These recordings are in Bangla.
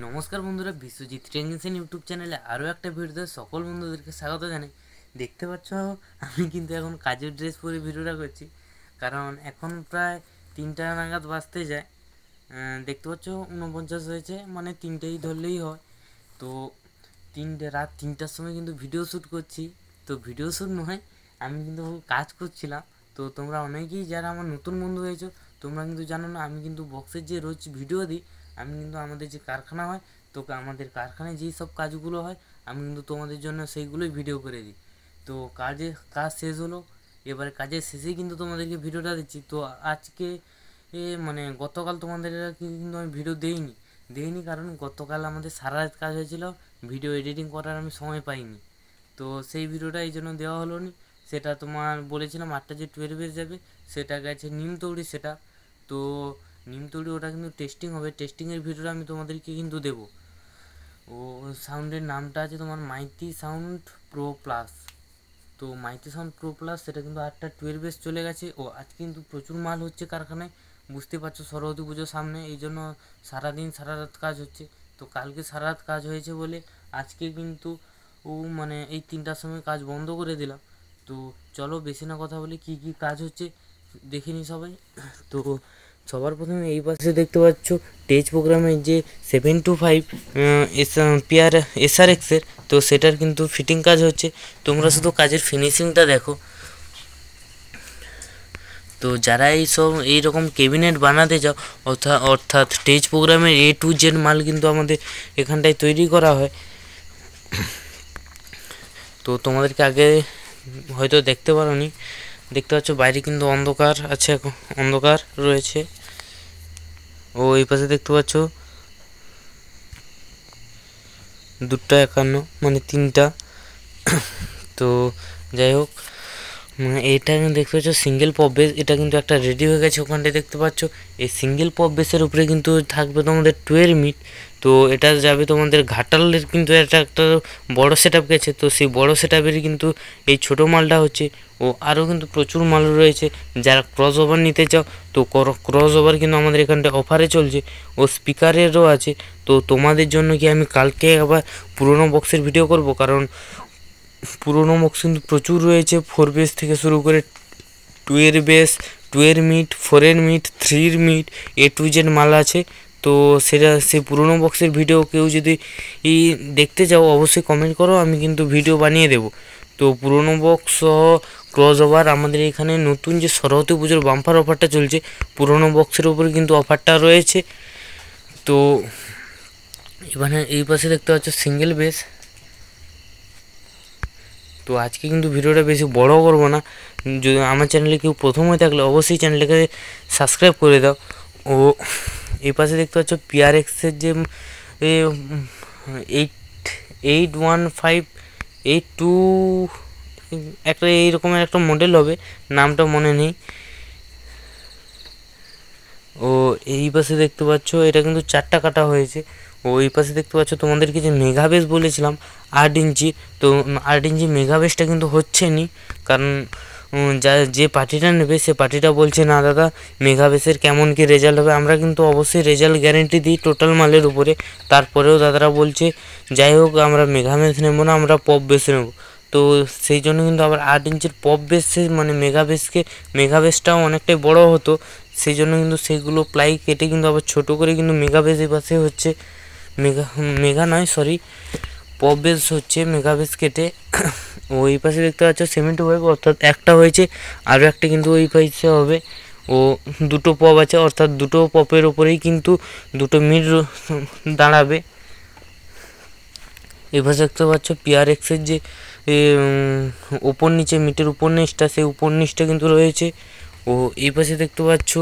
নমস্কার বন্ধুরা, বিশ্বজিৎ টেকনিশিয়ান ইউটিউব চ্যানেলে আরও একটা ভিডিওতে সকল বন্ধুদেরকে স্বাগত জানাই। দেখতে পাচ্ছ আমি কিন্তু এখন কাজের ড্রেস পরে ভিডিওটা করছি, কারণ এখন প্রায় 3টা নাগাদ বাজতে যায়। দেখতে পাচ্ছ 49 হয়েছে, মানে 3টেই ধরলেই হয়। তো রাত 3টার সময় কিন্তু ভিডিও শ্যুট করছি। তো ভিডিও শ্যুট নয়, আমি কিন্তু কাজ করছিলাম। তো তোমরা অনেকেই যারা আমার নতুন বন্ধু হয়েছো, তোমরা কিন্তু জানো না, আমি কিন্তু বক্সের যে রোজ ভিডিও দিই, আমি কিন্তু আমাদের যে কারখানা হয়, তো আমাদের কারখানায় যেই সব কাজগুলো হয়, আমি কিন্তু তোমাদের জন্য সেইগুলোই ভিডিও করে দিই। তো কাজ শেষ হলো, এবারে কাজের শেষেই কিন্তু তোমাদেরকে ভিডিওটা দিচ্ছি। তো আজকে মানে গতকাল তোমাদের কিন্তু আমি ভিডিও দেইনি, কারণ গতকাল আমাদের সারা রাত কাজ হয়েছিল, ভিডিও এডিটিং করার আমি সময় পাইনি। তো সেই ভিডিওটা এই জন্য দেওয়া হলো নি। সেটা তোমার বলেছিলাম 8টা যে 12 যাবে, সেটা গেছে নিমতৌড়ি। সেটা তো নিমতৌড়ি ওটা কিন্তু টেস্টিং হবে, টেস্টিংয়ের ভিডিওটা আমি তোমাদেরকে কিন্তু দেবো। ও সাউন্ডের নামটা আছে তোমার মাইটি সাউন্ড প্রো প্লাস। তো মাইটি সাউন্ড প্রো প্লাস সেটা কিন্তু 8টা 12 চলে গেছে। ও আজ কিন্তু প্রচুর মাল হচ্ছে কারখানায়, বুঝতে পারছো, সরস্বতী পুজোর সামনে, এই জন্য সারাদিন সারা রাত কাজ হচ্ছে। তো কালকে সারা রাত কাজ হয়েছে বলে আজকে কিন্তু মানে এই 3টার সময় কাজ বন্ধ করে দিলাম। তো চলো বেশি না কথা বলি, কি কি কাজ হচ্ছে দেখে নি সবাই। তো সবার প্রথমে এই পাশে দেখতে পাচ্ছ টেজ প্রোগ্রামের যে 725 পিআর এসআরএক্সের, তো সেটার কিন্তু ফিটিং কাজ হচ্ছে। তোমরা শুধু কাজের ফিনিশিংটা দেখো। তো যারা এইরকম ক্যাবিনেট বানাতে চাও, অর্থাৎ স্টেজ প্রোগ্রামের A to Z মাল কিন্তু আমাদের এখানটায় তৈরি করা হয়। তো তোমাদেরকে আগে হয়তো দেখতে পারোনি, দেখতে পাচ্ছ বাইরে কিন্তু অন্ধকার আছে, অন্ধকার রয়েছে। ও এই পাশে দেখতে পাচ্ছ 251, মানে 3টা। তো যাই হোক, এটা কিন্তু দেখতে পাচ্ছ সিঙ্গেল পপ বেস, এটা কিন্তু একটা রেডি হয়ে গেছে ওখানটায় দেখতে পাচ্ছ। এই সিঙ্গেল পপ বেসের উপরে কিন্তু থাকবে তোমাদের 12 মিট। তো এটা যাবে তোমাদের ঘাটালের, কিন্তু একটা বড় সেট আপ গেছে। তো সেই বড় সেট আপের কিন্তু এই ছোটো মালটা হচ্ছে। ও আরও কিন্তু প্রচুর মাল রয়েছে, যারা ক্রস ওভার নিতে চাও, তো ক্রস ওভার কিন্তু আমাদের এখানটায় অফারে চলছে। ও স্পিকারেরও আছে। তো তোমাদের জন্য কি আমি কালকে আবার পুরোনো বক্সের ভিডিও করব, কারণ পুরোনো বক্স কিন্তু প্রচুর রয়েছে, 4 বেস থেকে শুরু করে 2 বেস, 2 মিট, 4 মিট, 3 মিট, A to Z মাল আছে। তো সেই পুরোনো বক্সের ভিডিও কেউ যদি দেখতে চাও, অবশ্যই কমেন্ট করো, আমি কিন্তু ভিডিও বানিয়ে দেব। তো পুরোনো বক্স সহ ক্রস ওভার আমাদের এখানে নতুন যে সরস্বতী পুজোর বাম্পার অফারটা চলছে, পুরোনো বক্সের উপরে কিন্তু অফারটা রয়েছে। তো এখানে এই পাশে দেখতে পাচ্ছ সিঙ্গেল বেস। তো আজকে কিন্তু ভিডিওটা বেশি বড় করব না। যদি আমার চ্যানেলে কেউ প্রথম হয়ে থাকলে অবশ্যই চ্যানেলটাকে সাবস্ক্রাইব করে দাও। ও এই পাশে দেখতে পাচ্ছ PRX-এর যে 815882 একটা এই রকমের একটা মডেল হবে, নামটা মনে নেই। ও এই পাশে দেখতে পাচ্ছ এটা কিন্তু 4টা কাটা হয়েছে। ও এই পাশে দেখতে পাচ্ছ তোমাদেরকে যে মেগাবেস বলেছিলাম 8 ইঞ্চি, তো 8 ইঞ্চি মেগাবেসটা কিন্তু হচ্ছে নি, কারণ যে পার্টিটা নেবে সে পার্টিটা বলছে না দাদা মেগাবেসের কেমন কি রেজাল্ট হবে। আমরা কিন্তু অবশ্যই রেজাল্ট গ্যারেন্টি দিই টোটাল মালের উপরে। তারপরেও দাদারা বলছে যাই হোক আমরা মেগাবেস নেবো না, আমরা পপ বেস নেবো। তো সেই জন্য কিন্তু আবার 8 ইঞ্চির পপ বেসে, মানে মেগাবেসটাও অনেকটাই বড় হতো, সেই জন্য কিন্তু সেইগুলো প্লাই কেটে কিন্তু আবার ছোটো করে কিন্তু মেগাবেস এই পাশে হচ্ছে। মেগা নয়, সরি, পপ বেস হচ্ছে মেগাবেস কেটে। ওই পাশে দেখতে পাচ্ছ 75, অর্থাৎ একটা হয়েছে, আরও একটা কিন্তু ওই পাশে হবে। ও দুটো পপ আছে, অর্থাৎ দুটো পপের ওপরেই কিন্তু দুটো মিড দাঁড়াবে। এই পাশে দেখতে পাচ্ছ PRX-এর যে উপর নিচে মিটের উপর নিচটা, সেই উপর নিচটা কিন্তু রয়েছে। ও এই পাশে দেখতে পাচ্ছ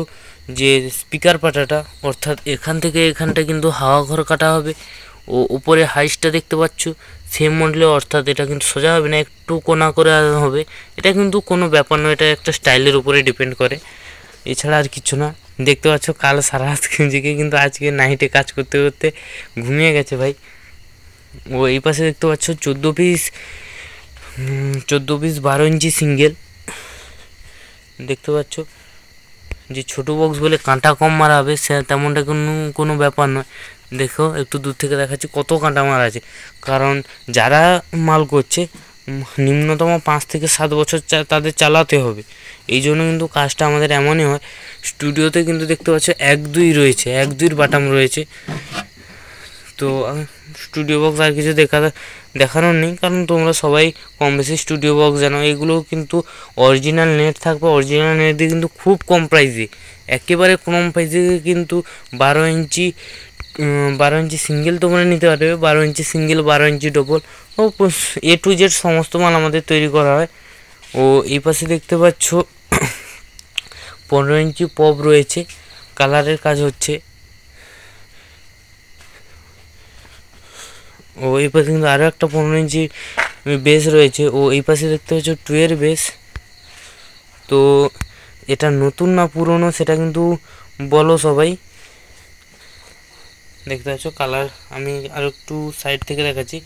যে স্পিকার পাটাটা, অর্থাৎ এখান থেকে এখানটা কিন্তু হাওয়া ঘর কাটা হবে। ও উপরে হাইসটা দেখতে পাচ্ছ সেম মডেলে, অর্থাৎ এটা কিন্তু সোজা হবে না, একটু কোনা করে হবে। এটা কিন্তু কোনো ব্যাপার নয়, এটা একটা স্টাইলের উপরে ডিপেন্ড করে, এছাড়া আর কিছু না। দেখতে পাচ্ছ কাল সারা রাত জেগে কিন্তু আজকে নাইটে কাজ করতে করতে ঘুমিয়ে গেছে ভাই। ও এই পাশে দেখতে পাচ্ছ 14 পিস 12 ইঞ্চি সিঙ্গেল দেখতে পাচ্ছ। যে ছোটো বক্স বলে কাঁটা কম মারা হবে সে তেমনটা কোনো ব্যাপার নয়। দেখো একটু দূর থেকে দেখাচ্ছি কত কাঁটামাল আছে, কারণ যারা মাল করছে নিম্নতম 5 থেকে 7 বছর তাদের চালাতে হবে। এই জন্য কিন্তু কাজটা আমাদের এমনই হয়। স্টুডিওতে কিন্তু দেখতে পাচ্ছ 1-2 রয়েছে, 1-2 বাটাম রয়েছে। তো স্টুডিও বক্স আর কিছু দেখানোর নেই, কারণ তোমরা সবাই কম বেশি স্টুডিও বক্স জানো। এগুলো কিন্তু অরিজিনাল নেট থাকবে, অরিজিনাল নেট দিয়ে কিন্তু খুব কম প্রাইসে, একেবারে কম প্রাইসে কিন্তু 12 ইঞ্চি সিঙ্গেল তোমরা নিতে পারবে, 12 ইঞ্চি সিঙ্গেল, 12 ইঞ্চি ডবল, ও A to Z সমস্ত মাল আমাদের তৈরি করা হয়। ও এই পাশে দেখতে পাচ্ছ 15 ইঞ্চি পপ রয়েছে, কালারের কাজ হচ্ছে। ও এই পাশে কিন্তু আরও একটা 15 ইঞ্চি বেস রয়েছে। ও এই পাশে দেখতে পাচ্ছ 2 বেস। তো এটা নতুন না পুরনো সেটা কিন্তু বলো সবাই। দেখতে পাচ্ছ কালার, আমি আর একটু সাইড থেকে দেখাচ্ছি,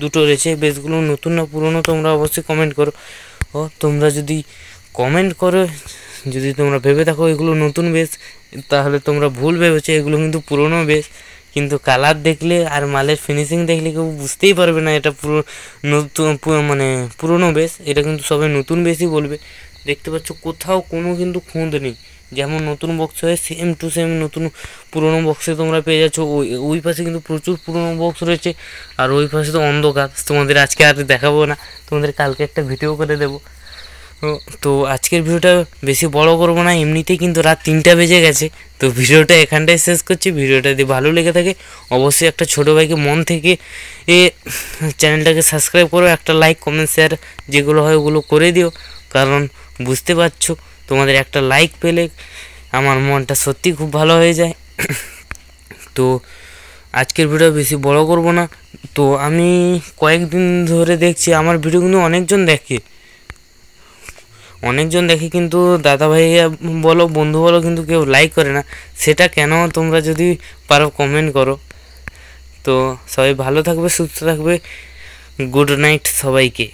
দুটো রয়েছে। বেসগুলো নতুন না পুরনো তোমরা অবশ্যই কমেন্ট করো। ও তোমরা যদি কমেন্ট করো, যদি তোমরা ভেবে থাকো এগুলো নতুন বেস, তাহলে তোমরা ভুল ভেবেছো, এগুলো কিন্তু পুরনো বেস। কিন্তু কালার দেখলে আর মালের ফিনিশিং দেখলে কেউ বুঝতেই পারবে না এটা নতুন মানে পুরনো বেস। এটা কিন্তু সবাই নতুন বেসই বলবে। দেখতে পাচ্ছ কোথাও কোনো কিন্তু খুঁত নেই, যেমন নতুন বক্স হয় সেম টু সেম নতুন পুরনো বক্সে তোমরা পেয়ে যাচ্ছ। ওই পাশে কিন্তু প্রচুর পুরনো বক্স রয়েছে, আর ওই পাশে তো অন্ধকার। তোমাদের আজকে আর দেখাবো না, তোমাদের কালকে একটা ভিডিও করে দেবো। তো আজকের ভিডিওটা বেশি বড় করবো না, এমনিতেই কিন্তু রাত 3টা বেজে গেছে। তো ভিডিওটা এখানটায় শেষ করছি। ভিডিওটা যদি ভালো লেগে থাকে অবশ্যই একটা ছোটো ভাইকে মন থেকে চ্যানেলটাকে সাবস্ক্রাইব করো, একটা লাইক কমেন্ট শেয়ার যেগুলো হয় ওগুলো করে দিও, কারণ বুঝতে পারছো তোমাদের একটা লাইক পেলে আমার মনটা সত্যি খুব ভালো হয়ে যায়। তো আজকের ভিডিও বেশি বড় করব না। তো আমি কয়েকদিন ধরে দেখছি আমার ভিডিও কিন্তু অনেকজন দেখে, কিন্তু দাদা ভাইয়া বলো বন্ধু বলো কিন্তু কেউ লাইক করে না। সেটা কেন তোমরা যদি পারো কমেন্ট করো। তো সবাই ভালো থাকবে, সুস্থ থাকবে। গুড নাইট সবাইকে।